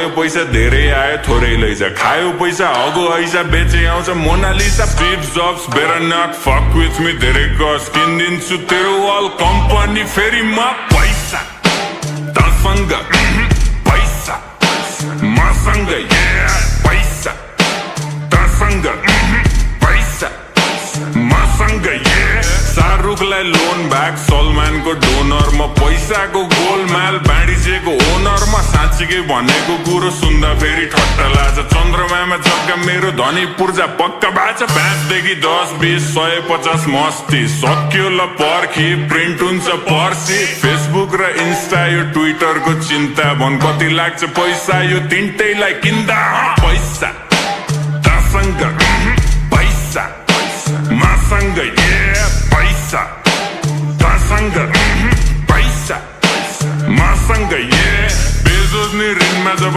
गयो पैसा धेरै आयो थोरै लैजा खायो पैसा हगो ऐसा बेचे आउँछ Mona Lisa Steve Jobs better not fuck with me धेरै गस किनिदिन्छु तेरो वाल कम्पनी फेरि म पैसा तसँग पैसा मसँग पैसा तसँग पैसा मसँग शाहरुखलाई लोन ब्याक सलमानको डोनर म पैसाको गोलमाल बाँडिसेको ओनर म साँच्चीकै भनेको कुरो सुन्दा फेरि ठट्टा लाग्छ चन्द्रमामा जग्गा मेरो धनी पूर्जा पक्का बाछ 5 देखि 10 20 150 मस्ती सक्यो ल पर्खी प्रिन्ट हुन्छ पर्सी फेसबुक र इन्स्टा यो ट्विटरको चिन्ता भन कति लाग्छ पैसा यो तिनटैलाई किन्दा पैसा तसँग पैसा मसँग पैसा तसँग पैसा मसँग बेजोस नि ऋणमा जब